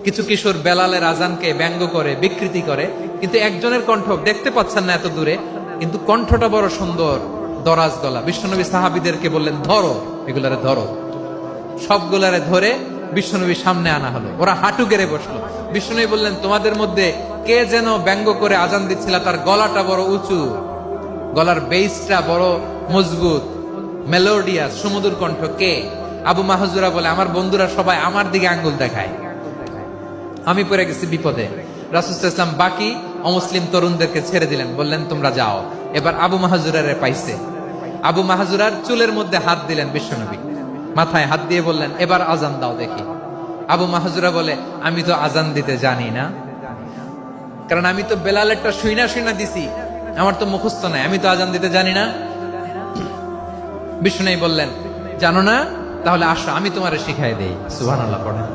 কিছু কিশোর বেলালের আজানকে ব্যঙ্গ করে, বিকৃতি করে, কিন্তু একজনের কণ্ঠ দেখতে পাচ্ছেন না এত দূরে, কিন্তু কণ্ঠটা বড় সুন্দর, দরাজ গলা। বিশ্বনবী সাহাবীদেরকে বললেন, ধরো এগুলারে, ধরো। সবগুলারে ধরে বিশ্বনবী সামনে আনা হলো। ওরা হাঁটু গেড়ে বসলো। বিশ্বনবী বললেন, তোমাদের মধ্যে কে যেন ব্যঙ্গ করে আজান দিচ্ছিল, তার গলাটা বড় উঁচু, গলার বেসটা বড় মজবুত, মেলোডিয়াস, সুমধুর কণ্ঠ, কে? আবু মাহজুরা বলে, আমার বন্ধুরা সবাই আমার দিকে আঙ্গুল দেখায়, আমি পড়ে গেছি বিপদে। রাসূল সাল্লাল্লাহু আলাইহি ওয়াসাল্লাম বাকি অমুসলিম তরুণদেরকে ছেড়ে দিলেন, বললেন, তোমরা যাও। এবার আবু মাহজুরারে পাইছে। আবু মাহজুরার চুলের মধ্যে হাত দিলেন বিশ্বনবী, মাথায় হাত দিয়ে বললেন, এবার আজান দাও দেখি। আবু মাহজুরা বলে, আমি তো আজান দিতে জানি না, কারণ আমি তো বেলালেরটা শুইনা শুইনা দিছি, আমার তো মুখস্থ নাই, আমি তো আজান দিতে জানি না। বিষ্ণু বললেন, জানো না? তাহলে আসো, আমি তোমারে শিখাই দেই। সুবহানাল্লাহ পড়েন।